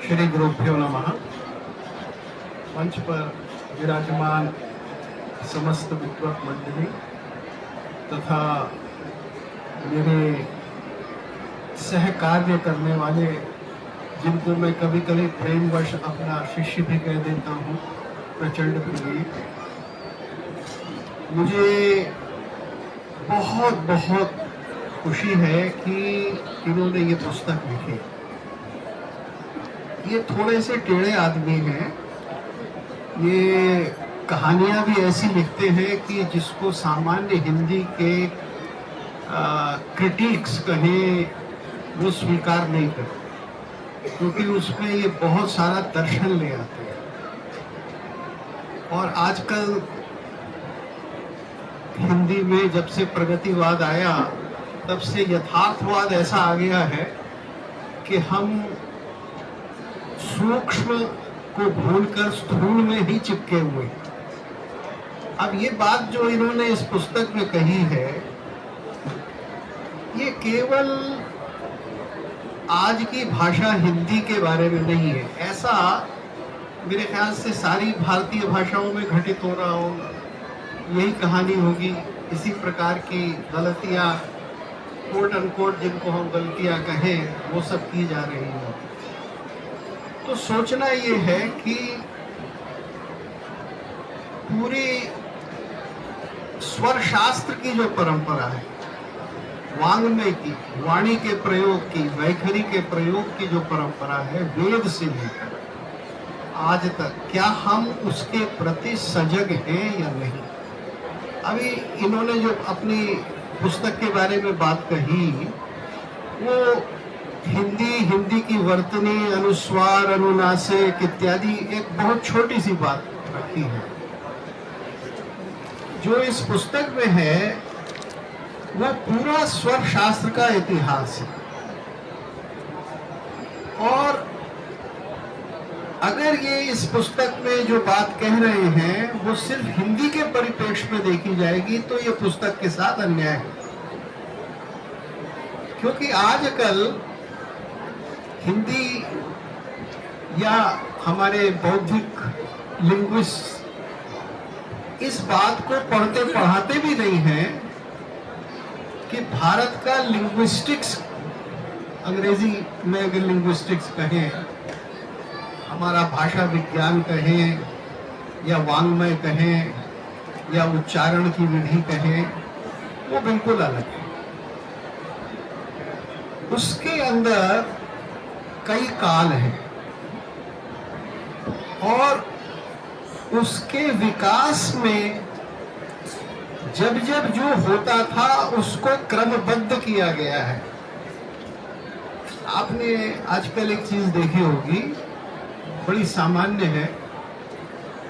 श्री गुरुभ्यो नमः। मंच पर विराजमान समस्त विद्वत मंडली तथा मेरे सहकार्य करने वाले, जिनको मैं कभी कभी प्रेमवश अपना शिष्य भी कह देता हूँ, प्रचंड प्रिय। मुझे बहुत बहुत खुशी है कि इन्होंने ये पुस्तक लिखी। ये थोड़े से टेढ़े आदमी हैं। ये कहानियां भी ऐसी लिखते हैं कि जिसको सामान्य हिंदी के क्रिटिक्स कहें वो स्वीकार नहीं करते, क्योंकि उसमें ये बहुत सारा दर्शन ले आते हैं। और आजकल हिंदी में जब से प्रगतिवाद आया तब से यथार्थवाद ऐसा आ गया है कि हम सूक्ष्म को भूलकर स्थूल में ही चिपके हुए। अब ये बात जो इन्होंने इस पुस्तक में कही है, ये केवल आज की भाषा हिंदी के बारे में नहीं है। ऐसा मेरे ख्याल से सारी भारतीय भाषाओं में घटित हो रहा होगा। यही कहानी होगी। इसी प्रकार की गलतियां, कोट अनकोट जिनको हम गलतियां कहें, वो सब की जा रही है। तो सोचना ये है कि पूरी स्वर शास्त्र की जो परंपरा है, वांग्मय की, वाणी के प्रयोग की, वैखरी के प्रयोग की जो परंपरा है, वेद से लेकर आज तक, क्या हम उसके प्रति सजग हैं या नहीं? अभी इन्होंने जो अपनी पुस्तक के बारे में बात कही, वो हिंदी की वर्तनी, अनुस्वार, अनुनासिक इत्यादि एक बहुत छोटी सी बात रखी है। जो इस पुस्तक में है वो पूरा स्वर शास्त्र का इतिहास है। और अगर ये इस पुस्तक में जो बात कह रहे हैं वो सिर्फ हिंदी के परिप्रेक्ष्य में देखी जाएगी तो ये पुस्तक के साथ अन्याय है। क्योंकि आजकल हिंदी या हमारे बौद्धिक लिंग्विस्ट इस बात को पढ़ते पढ़ाते भी नहीं हैं कि भारत का लिंग्विस्टिक्स, अंग्रेजी में अगर लिंग्विस्टिक्स कहें, हमारा भाषा विज्ञान कहें या वांग्मय कहें या उच्चारण की विधि कहें, वो बिल्कुल अलग है। उसके अंदर कई काल हैं और उसके विकास में जब जब जो होता था उसको क्रमबद्ध किया गया है। आपने आजकल एक चीज देखी होगी, बड़ी सामान्य है,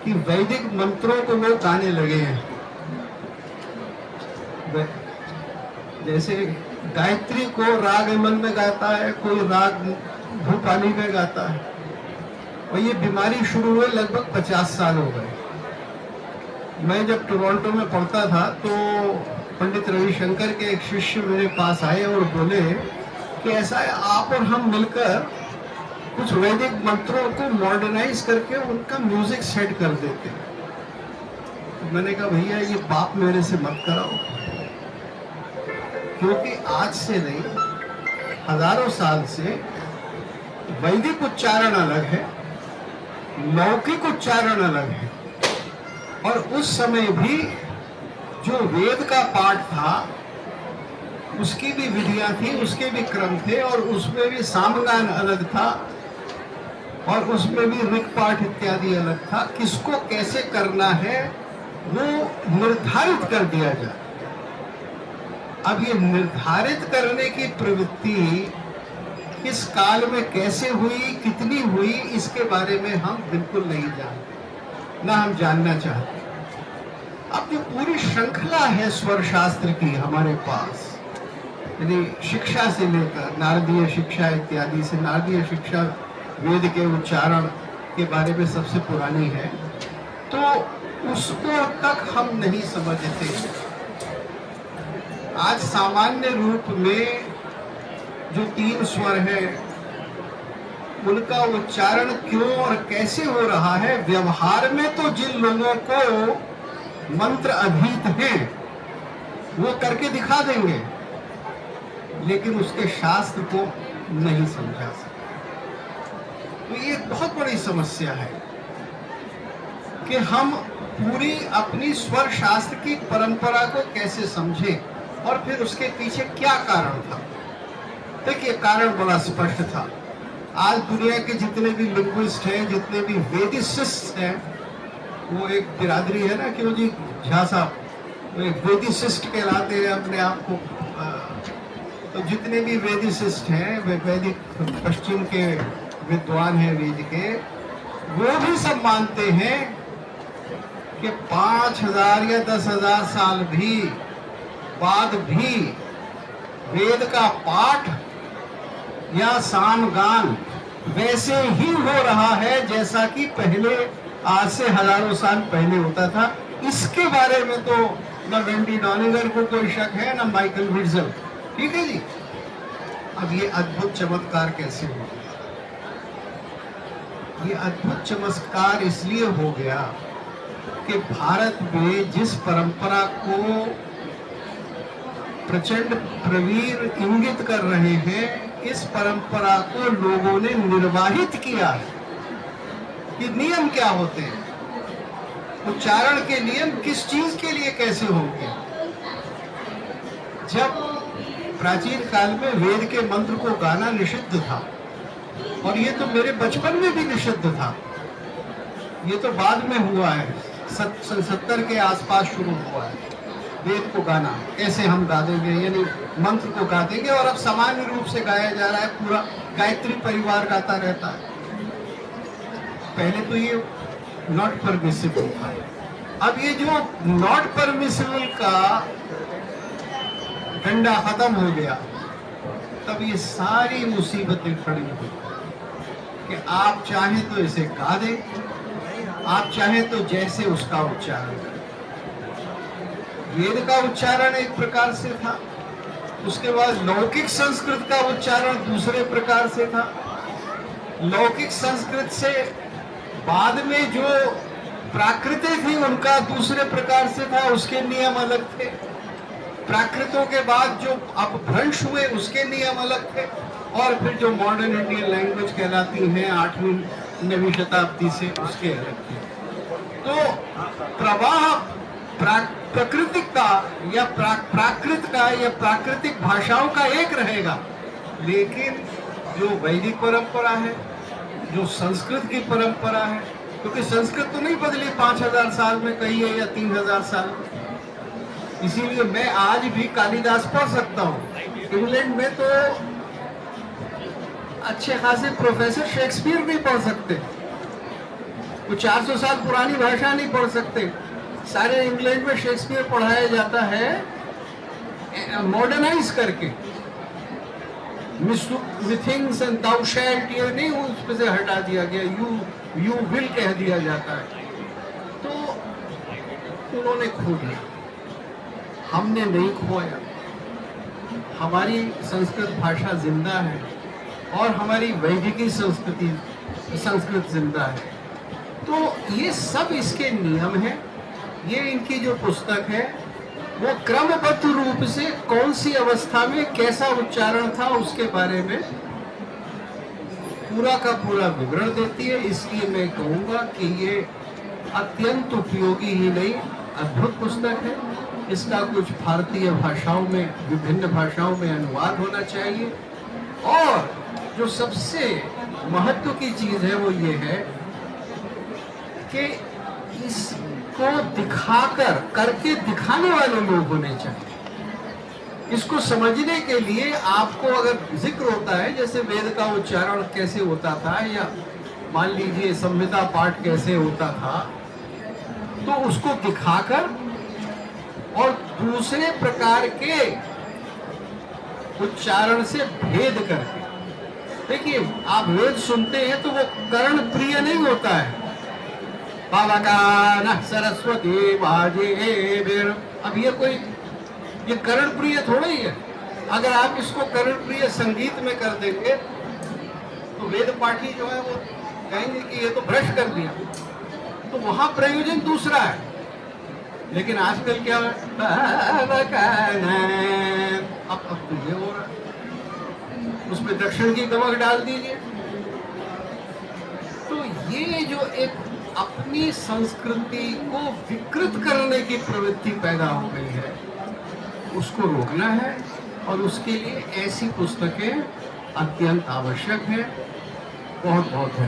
कि वैदिक मंत्रों को वो गाने लगे हैं। जैसे गायत्री को राग यमन में गाता है, कोई राग भूपाली में गाता है। और ये बीमारी शुरू हुए लगभग 50 साल हो गए। मैं जब टोरंटो में पढ़ता था तो पंडित रविशंकर के एक शिष्य मेरे पास आए और बोले कि ऐसा है, आप और हम मिलकर कुछ वैदिक मंत्रों को मॉडर्नाइज करके उनका म्यूजिक सेट कर देते। तो मैंने कहा भैया ये पाप मेरे से मत कराओ, क्योंकि आज से नहीं, हजारों साल से वैदिक उच्चारण अलग है, लौकिक उच्चारण अलग है। और उस समय भी जो वेद का पाठ था उसकी भी विधियां थी, उसके भी क्रम थे, और उसमें भी सामगान अलग था, और उसमें भी ऋग पाठ इत्यादि अलग था। किसको कैसे करना है वो निर्धारित कर दिया जाए। अब ये निर्धारित करने की प्रवृत्ति किस काल में कैसे हुई, कितनी हुई, इसके बारे में हम बिल्कुल नहीं जानते, ना हम जानना चाहते। अब जो पूरी श्रृंखला है स्वर शास्त्र की हमारे पास, यानी शिक्षा से लेकर नारदीय शिक्षा इत्यादि से, नारदीय शिक्षा वेद के उच्चारण के बारे में सबसे पुरानी है, तो उसको तक हम नहीं समझते। आज सामान्य रूप में जो 3 स्वर है उनका उच्चारण क्यों और कैसे हो रहा है। व्यवहार में तो जिन लोगों को मंत्र अधीत हैं वो करके दिखा देंगे, लेकिन उसके शास्त्र को नहीं समझा सकते। तो ये बहुत बड़ी समस्या है कि हम पूरी अपनी स्वर शास्त्र की परंपरा को कैसे समझें और फिर उसके पीछे क्या कारण था। देखिए, कारण बड़ा स्पष्ट था। आज दुनिया के जितने भी लिंग्विस्ट हैं, जितने भी वेदिसिस्ट हैं, वो एक बिरादरी है ना, क्यों जी झा साहब, वो एक वेदिसिस्ट कहलाते हैं अपने आप को। तो जितने भी वेदिसिस्ट हैं, वे वैदिक पश्चिम के विद्वान हैं वेद के, वो भी सब मानते हैं कि 5000 या 10,000 साल भी बाद भी वेद का पाठ या सामगान वैसे ही हो रहा है जैसा कि पहले, आज से हजारों साल पहले होता था। इसके बारे में तो न वेंडी डॉनिगर को कोई शक है, न माइकल विट्जल। ठीक है जी। अब ये अद्भुत चमत्कार कैसे हो गया? ये अद्भुत चमत्कार इसलिए हो गया कि भारत में जिस परंपरा को प्रचंड प्रवीर इंगित कर रहे हैं, इस परंपरा को लोगों ने निर्वाहित किया है कि नियम क्या होते हैं, उच्चारण के नियम किस चीज के लिए कैसे होंगे। जब प्राचीन काल में वेद के मंत्र को गाना निषिद्ध था, और ये तो मेरे बचपन में भी निषिद्ध था, ये तो बाद में हुआ है, 70 के आसपास शुरू हुआ है वेद को गाना। कैसे हम गा देंगे, यानी मंत्र को गा देंगे, और अब सामान्य रूप से गाया जा रहा है, पूरा गायत्री परिवार गाता रहता है। पहले तो ये नॉट परमिसिबल था। अब ये जो नॉट परमिसिबल का डंडा खत्म हो गया, तब ये सारी मुसीबतें खड़ी हुई कि आप चाहे तो इसे गा दें, आप चाहे तो जैसे उसका उच्चारण करें। वेद का उच्चारण एक प्रकार से था, उसके बाद लौकिक संस्कृत का उच्चारण दूसरे प्रकार से था। लौकिक संस्कृत से बाद में जो प्राकृतें थी उनका दूसरे प्रकार से था, उसके नियम अलग थे। प्राकृतों के बाद जो अपभ्रंश हुए उसके नियम अलग थे, और फिर जो मॉडर्न इंडियन लैंग्वेज कहलाती हैं 8वीं 9वीं शताब्दी से, उसके अलग थे। तो प्रवाह प्रकृति का या प्राकृत का या प्राकृतिक भाषाओं का एक रहेगा, लेकिन जो वैदिक परंपरा है, जो संस्कृत की परंपरा है, क्योंकि संस्कृत तो नहीं बदली 5000 साल में कही है या 3000 साल में। इसीलिए मैं आज भी कालिदास पढ़ सकता हूँ। इंग्लैंड में तो अच्छे खासे प्रोफेसर शेक्सपियर नहीं पढ़ सकते, वो 400 साल पुरानी भाषा नहीं पढ़ सकते। सारे इंग्लैंड में शेक्सपियर पढ़ाया जाता है मॉडर्नाइज करके, मिथिंग्स एंड दाउ शैल्ट ये नहीं उस पे से हटा दिया गया, यू विल कह दिया जाता है। तो उन्होंने खो दिया, हमने नहीं खोया। हमारी संस्कृत भाषा जिंदा है और हमारी वैदिकी संस्कृत जिंदा है। तो ये सब इसके नियम हैं। ये इनकी जो पुस्तक है वो क्रमबद्ध रूप से कौन सी अवस्था में कैसा उच्चारण था उसके बारे में पूरा का पूरा विवरण देती है। इसलिए मैं कहूँगा कि ये अत्यंत उपयोगी ही नहीं, अद्भुत पुस्तक है। इसका कुछ भारतीय भाषाओं में, विभिन्न भाषाओं में अनुवाद होना चाहिए। और जो सबसे महत्व की चीज है वो ये है कि इसको दिखाकर करके दिखाने वाले लोग होने चाहिए। इसको समझने के लिए आपको अगर जिक्र होता है, जैसे वेद का उच्चारण कैसे होता था, या मान लीजिए संहिता पाठ कैसे होता था, तो उसको दिखाकर और दूसरे प्रकार के उच्चारण से भेद करके। देखिए, आप वेद सुनते हैं तो वो कर्ण प्रिय नहीं होता है। पावकान सरस्वती बाजे, अब ये कर्ण प्रिय थोड़ा ही है। अगर आप इसको कर्ण प्रिय संगीत में कर देंगे तो वेद पाठी जो है वो कहेंगे कि ये तो भ्रष्ट कर दिया, तो वहां प्रयोजन दूसरा है। लेकिन आजकल क्या है, अब तो ये हो रहा है, उसमें दक्षिण की गमक डाल दीजिए। तो ये जो एक अपनी संस्कृति को विकृत करने की प्रवृत्ति पैदा हो गई है, उसको रोकना है, और उसके लिए ऐसी पुस्तकें अत्यंत आवश्यक है। बहुत बहुत है।